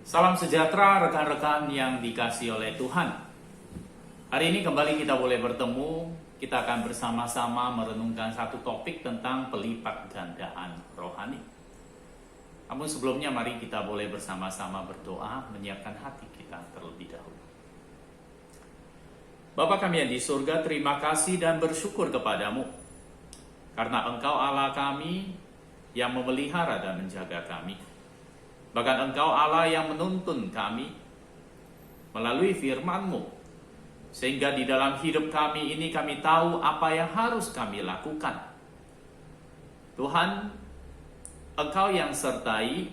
Salam sejahtera rekan-rekan yang dikasihi oleh Tuhan. Hari ini kembali kita boleh bertemu. Kita akan bersama-sama merenungkan satu topik tentang pelipat gandaan rohani. Namun sebelumnya mari kita boleh bersama-sama berdoa, menyiapkan hati kita terlebih dahulu. Bapa kami yang di surga, terima kasih dan bersyukur kepadamu. Karena Engkau Allah kami yang memelihara dan menjaga kami. Bahkan Engkau Allah yang menuntun kami melalui firman-Mu. Sehingga di dalam hidup kami ini kami tahu apa yang harus kami lakukan. Tuhan, Engkau yang sertai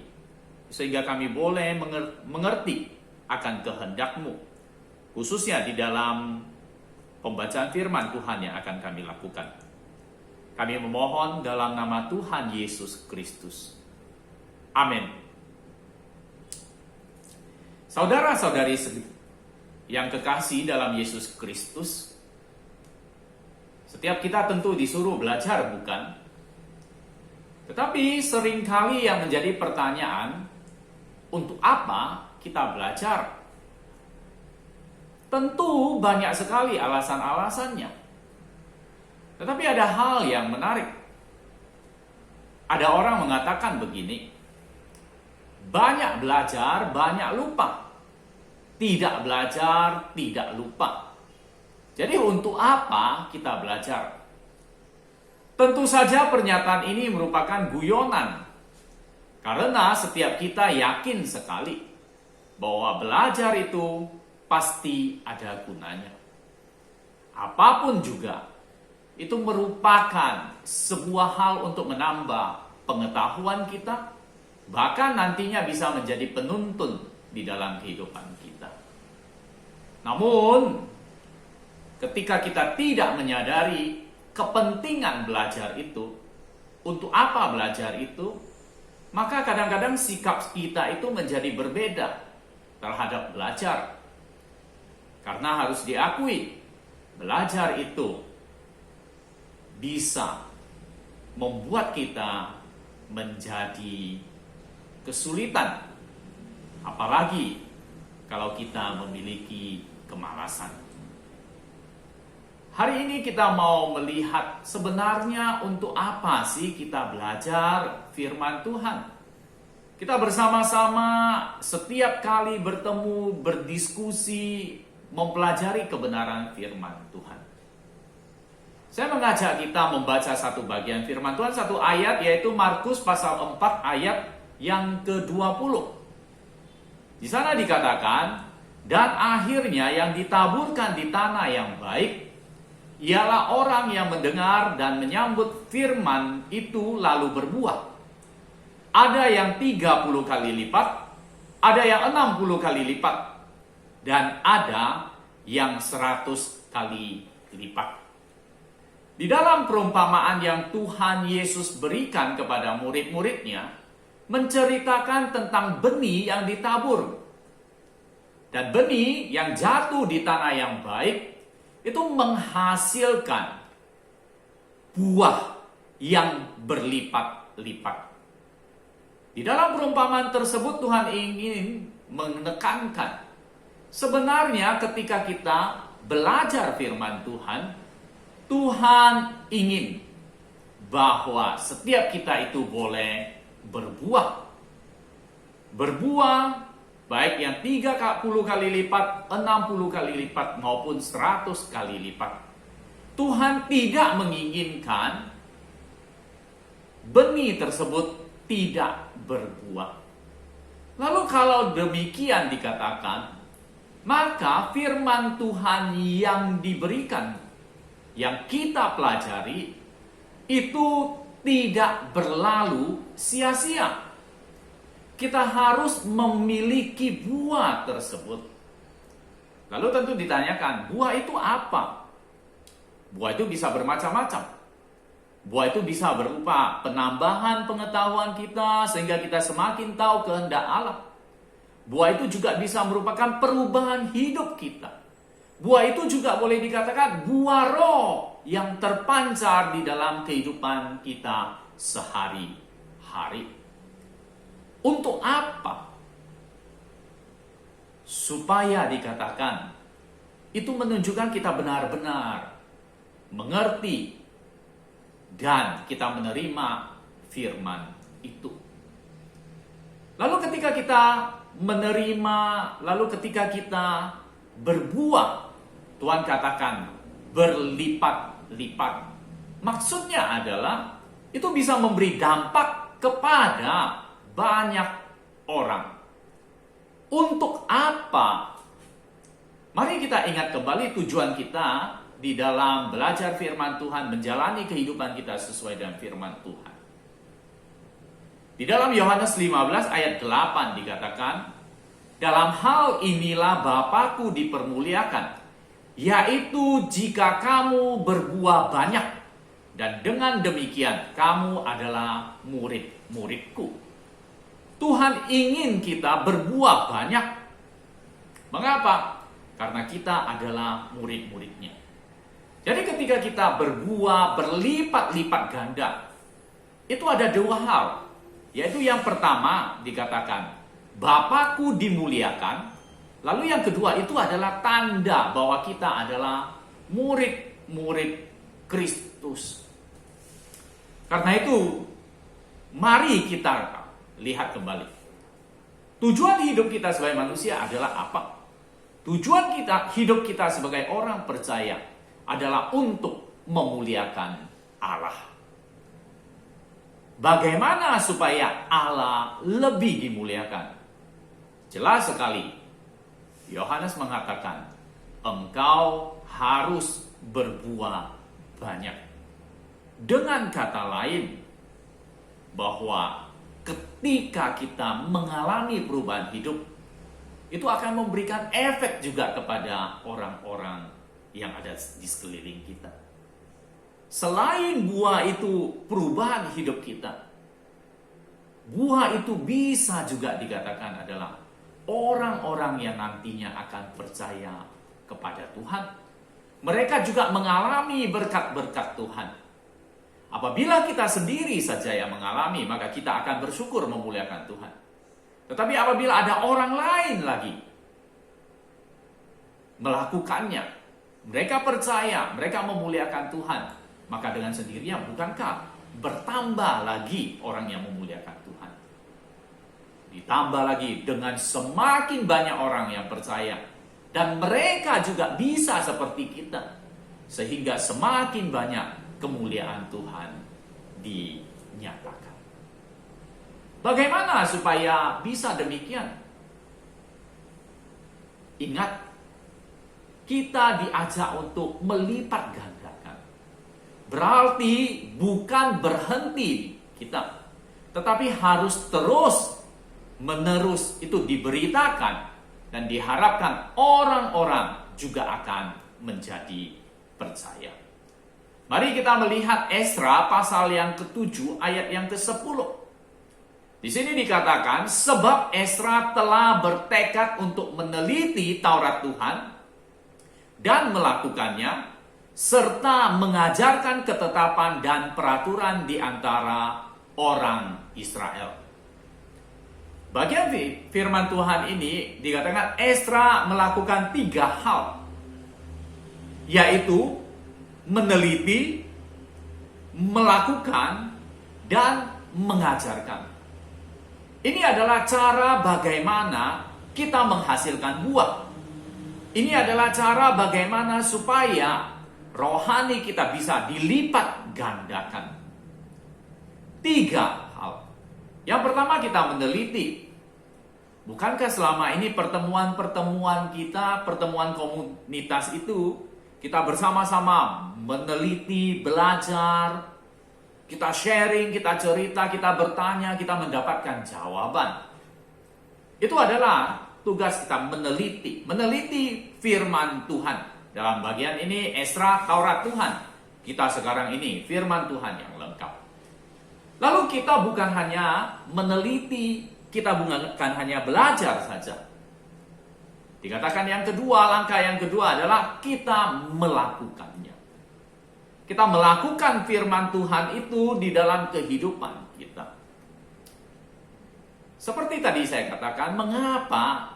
sehingga kami boleh mengerti akan kehendak-Mu. Khususnya di dalam pembacaan firman Tuhan yang akan kami lakukan. Kami memohon dalam nama Tuhan Yesus Kristus. Amin. Saudara-saudari yang kekasih dalam Yesus Kristus, setiap kita tentu disuruh belajar, bukan? Tetapi seringkali yang menjadi pertanyaan, untuk apa kita belajar? Tentu banyak sekali alasan-alasannya. Tetapi ada hal yang menarik. Ada orang mengatakan begini, banyak belajar, banyak lupa. Tidak belajar, tidak lupa. Jadi untuk apa kita belajar? Tentu saja pernyataan ini merupakan guyonan. Karena setiap kita yakin sekali bahwa belajar itu pasti ada gunanya. Apapun juga, itu merupakan sebuah hal untuk menambah pengetahuan kita, bahkan nantinya bisa menjadi penuntun di dalam kehidupan kita. Namun, ketika kita tidak menyadari kepentingan belajar itu, untuk apa belajar itu, maka kadang-kadang sikap kita itu menjadi berbeda terhadap belajar. Karena harus diakui, belajar itu bisa membuat kita menjadi kesulitan, apalagi kalau kita memiliki kemalasan. Hari ini kita mau melihat sebenarnya untuk apa sih kita belajar firman Tuhan. Kita bersama-sama setiap kali bertemu, berdiskusi, mempelajari kebenaran firman Tuhan. Saya mengajak kita membaca satu bagian firman Tuhan, satu ayat, yaitu Markus pasal 4 ayat yang ke-20. Di sana dikatakan, dan akhirnya yang ditaburkan di tanah yang baik, ialah orang yang mendengar dan menyambut firman itu lalu berbuah. Ada yang 30 kali lipat, ada yang 60 kali lipat, dan ada yang 100 kali lipat. Di dalam perumpamaan yang Tuhan Yesus berikan kepada murid-muridnya, menceritakan tentang benih yang ditabur. Dan benih yang jatuh di tanah yang baik, itu menghasilkan buah yang berlipat-lipat. Di dalam perumpamaan tersebut Tuhan ingin menekankan, sebenarnya ketika kita belajar firman Tuhan, Tuhan ingin bahwa setiap kita itu boleh berbuah. Berbuah baik yang 30 kali lipat, 60 kali lipat maupun 100 kali lipat. Tuhan tidak menginginkan benih tersebut tidak berbuah. Lalu kalau demikian dikatakan, maka firman Tuhan yang diberikan, yang kita pelajari, itu tidak berlalu sia-sia. Kita harus memiliki buah tersebut. Lalu tentu ditanyakan, buah itu apa? Buah itu bisa bermacam-macam. Buah itu bisa berupa penambahan pengetahuan kita sehingga kita semakin tahu kehendak Allah. Buah itu juga bisa merupakan perubahan hidup kita. Buah itu juga boleh dikatakan buah roh yang terpancar di dalam kehidupan kita sehari-hari. Untuk apa? supaya dikatakan, itu menunjukkan kita benar-benar mengerti dan kita menerima firman itu. Lalu ketika kita menerima, lalu ketika kita berbuah, Tuhan katakan berlipat-lipat. Maksudnya adalah itu bisa memberi dampak kepada banyak orang. Untuk apa? Mari kita ingat kembali tujuan kita di dalam belajar firman Tuhan, menjalani kehidupan kita sesuai dengan firman Tuhan. Di dalam Yohanes 15 ayat 8 dikatakan, dalam hal inilah Bapa-Ku dipermuliakan, yaitu jika kamu berbuah banyak, dan dengan demikian kamu adalah murid-murid-Ku. Tuhan ingin kita berbuah banyak. Mengapa? Karena kita adalah murid-muridnya. Jadi ketika kita berbuah berlipat-lipat ganda, itu ada dua hal. Yaitu yang pertama dikatakan, Bapa-Ku dimuliakan. Lalu yang kedua itu adalah tanda bahwa kita adalah murid-murid Kristus. Karena itu, mari kita lihat kembali. Tujuan hidup kita sebagai manusia adalah apa? Tujuan hidup kita sebagai orang percaya adalah untuk memuliakan Allah. Bagaimana supaya Allah lebih dimuliakan? Jelas sekali, Yohanes mengatakan, engkau harus berbuah banyak. Dengan kata lain, bahwa ketika kita mengalami perubahan hidup, itu akan memberikan efek juga kepada orang-orang yang ada di sekeliling kita. Selain buah itu perubahan hidup kita, buah itu bisa juga dikatakan adalah orang-orang yang nantinya akan percaya kepada Tuhan. Mereka juga mengalami berkat-berkat Tuhan. Apabila kita sendiri saja yang mengalami, maka kita akan bersyukur memuliakan Tuhan. Tetapi apabila ada orang lain lagi melakukannya, mereka percaya, mereka memuliakan Tuhan, maka dengan sendirinya bukankah bertambah lagi orang yang memuliakan Tuhan? Ditambah lagi dengan semakin banyak orang yang percaya, dan mereka juga bisa seperti kita, sehingga semakin banyak kemuliaan Tuhan dinyatakan. Bagaimana supaya bisa demikian? Ingat, kita diajak untuk melipat gandakan. Berarti bukan berhenti kita, tetapi harus terus menerus itu diberitakan, dan diharapkan orang-orang juga akan menjadi percaya. Mari kita melihat Esra pasal yang ke-7 ayat yang ke-10. Di sini dikatakan, sebab Esra telah bertekad untuk meneliti Taurat Tuhan dan melakukannya, serta mengajarkan ketetapan dan peraturan di antara orang Israel. Bagian firman Tuhan ini dikatakan Esra melakukan 3 hal, yaitu meneliti, melakukan, dan mengajarkan. Ini adalah cara bagaimana kita menghasilkan buah. Ini adalah cara bagaimana supaya rohani kita bisa dilipat gandakan. 3 hal. Yang pertama, kita meneliti. Bukankah selama ini pertemuan-pertemuan kita, pertemuan komunitas itu, kita bersama-sama meneliti, belajar, kita sharing, kita cerita, kita bertanya, kita mendapatkan jawaban. Itu adalah tugas kita, meneliti firman Tuhan. Dalam bagian ini Esra, Taurat Tuhan. Kita sekarang ini firman Tuhan yang lengkap. Lalu kita bukan hanya meneliti, kita bukan hanya belajar saja. Dikatakan yang kedua, langkah yang kedua adalah kita melakukannya. Kita melakukan firman Tuhan itu di dalam kehidupan kita. Seperti tadi saya katakan, mengapa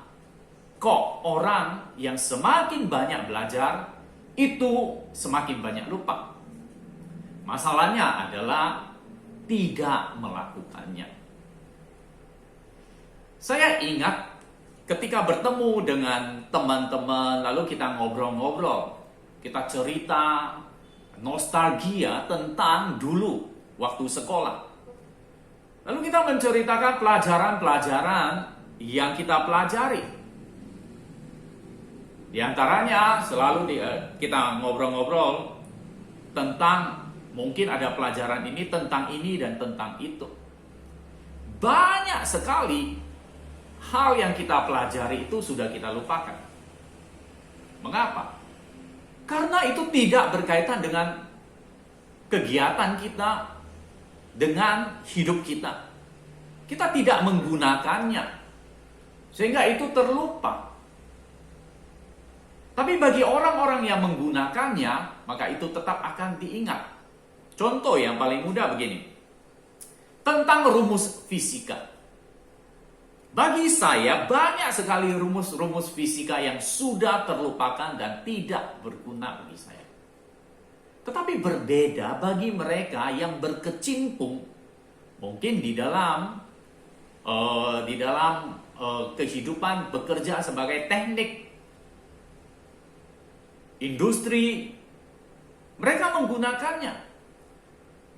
kok orang yang semakin banyak belajar itu semakin banyak lupa? Masalahnya adalah tidak melakukannya. Saya ingat ketika bertemu dengan teman-teman, lalu kita ngobrol-ngobrol, kita cerita nostalgia tentang dulu waktu sekolah. Lalu kita menceritakan pelajaran-pelajaran yang kita pelajari. Di antaranya selalu kita ngobrol-ngobrol tentang mungkin ada pelajaran ini tentang ini dan tentang itu. Banyak sekali hal yang kita pelajari itu sudah kita lupakan. Mengapa? Karena itu tidak berkaitan dengan kegiatan kita, dengan hidup kita. Kita tidak menggunakannya, sehingga itu terlupa. Tapi bagi orang-orang yang menggunakannya, maka itu tetap akan diingat. Contoh yang paling mudah begini. Tentang rumus fisika. Bagi saya banyak sekali rumus-rumus fisika yang sudah terlupakan dan tidak berguna bagi saya. Tetapi berbeda bagi mereka yang berkecimpung mungkin di dalam kehidupan bekerja sebagai teknik industri. Mereka menggunakannya.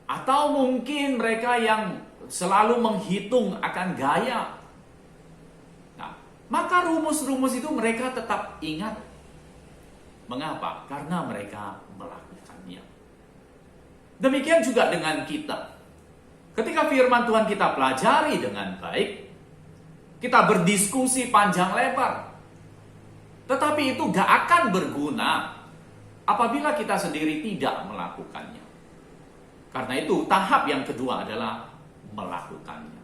Atau mungkin mereka yang selalu menghitung akan gaya. Nah, maka rumus-rumus itu mereka tetap ingat. Mengapa? Karena mereka melakukannya. Demikian juga dengan kita. Ketika firman Tuhan kita pelajari dengan baik, kita berdiskusi panjang lebar. Tetapi itu gak akan berguna apabila kita sendiri tidak melakukannya. Karena itu tahap yang kedua adalah melakukannya.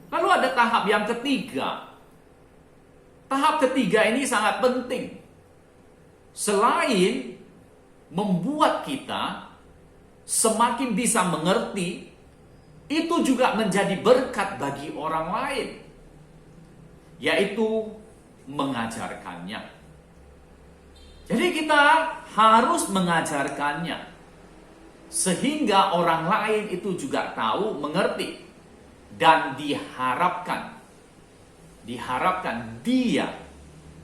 Lalu ada tahap yang ketiga. Tahap ketiga ini sangat penting. Selain membuat kita semakin bisa mengerti, itu juga menjadi berkat bagi orang lain, yaitu mengajarkannya. Jadi kita harus mengajarkannya, sehingga orang lain itu juga tahu, mengerti, dan diharapkan dia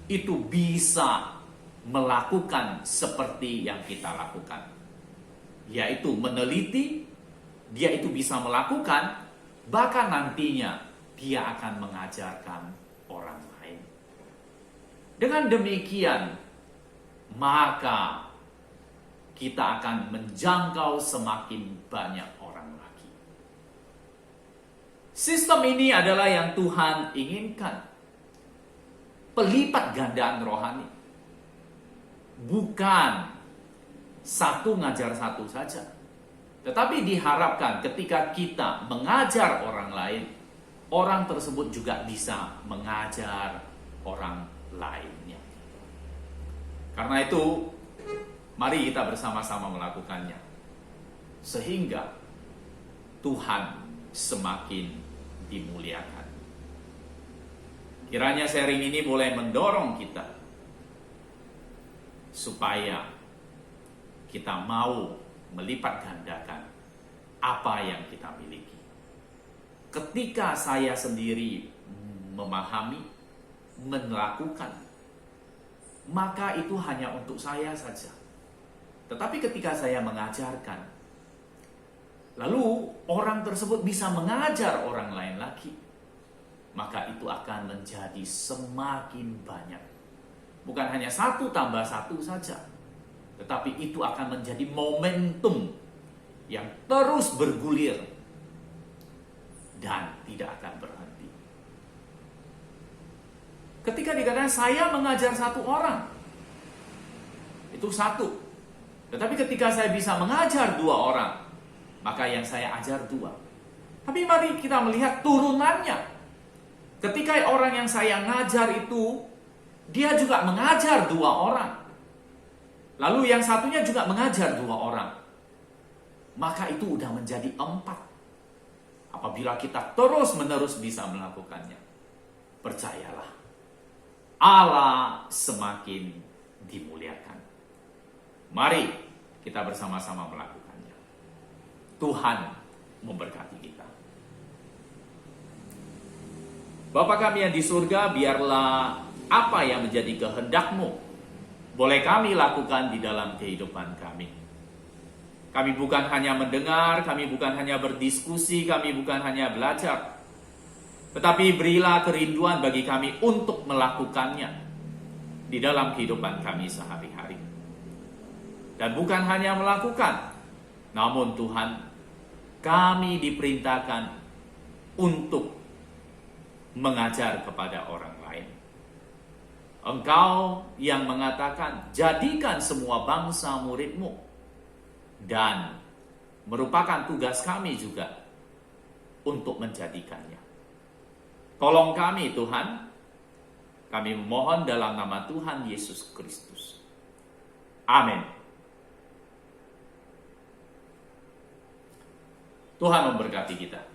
itu bisa melakukan seperti yang kita lakukan, yaitu meneliti. Dia itu bisa melakukan, bahkan nantinya dia akan mengajarkan orang lain. Dengan demikian, maka kita akan menjangkau semakin banyak orang lagi. Sistem ini adalah yang Tuhan inginkan. Pelipat gandaan rohani. Bukan satu ngajar satu saja. Tetapi diharapkan ketika kita mengajar orang lain, orang tersebut juga bisa mengajar orang lainnya. Karena itu, mari kita bersama-sama melakukannya. Sehingga Tuhan semakin dimuliakan. Kiranya sharing ini boleh mendorong kita supaya kita mau melipat gandakan apa yang kita miliki. Ketika saya sendiri memahami, melakukan, maka itu hanya untuk saya saja. Tetapi ketika saya mengajarkan, lalu orang tersebut bisa mengajar orang lain lagi, maka itu akan menjadi semakin banyak. Bukan hanya 1 tambah 1 saja, tetapi itu akan menjadi momentum yang terus bergulir dan tidak akan berhenti. Ketika dikatakan saya mengajar 1 orang, itu 1. Tetapi ketika saya bisa mengajar 2 orang, maka yang saya ajar 2. Tapi mari kita melihat turunannya. Ketika orang yang saya ngajar itu, dia juga mengajar 2 orang. Lalu yang satunya juga mengajar 2 orang. Maka itu udah menjadi 4. Apabila kita terus-menerus bisa melakukannya. Percayalah, Allah semakin dimuliakan. Mari kita bersama-sama melakukannya. Tuhan memberkati kita. Bapa kami yang di surga, biarlah apa yang menjadi kehendak-Mu boleh kami lakukan di dalam kehidupan kami. Kami bukan hanya mendengar, kami bukan hanya berdiskusi, kami bukan hanya belajar, tetapi berilah kerinduan bagi kami untuk melakukannya di dalam kehidupan kami sehari-hari. Dan bukan hanya melakukan, namun Tuhan, kami diperintahkan untuk mengajar kepada orang lain. Engkau yang mengatakan, jadikan semua bangsa murid-Mu. Dan merupakan tugas kami juga untuk menjadikannya. Tolong kami Tuhan, kami memohon dalam nama Tuhan Yesus Kristus. Amin. Tuhan memberkati kita.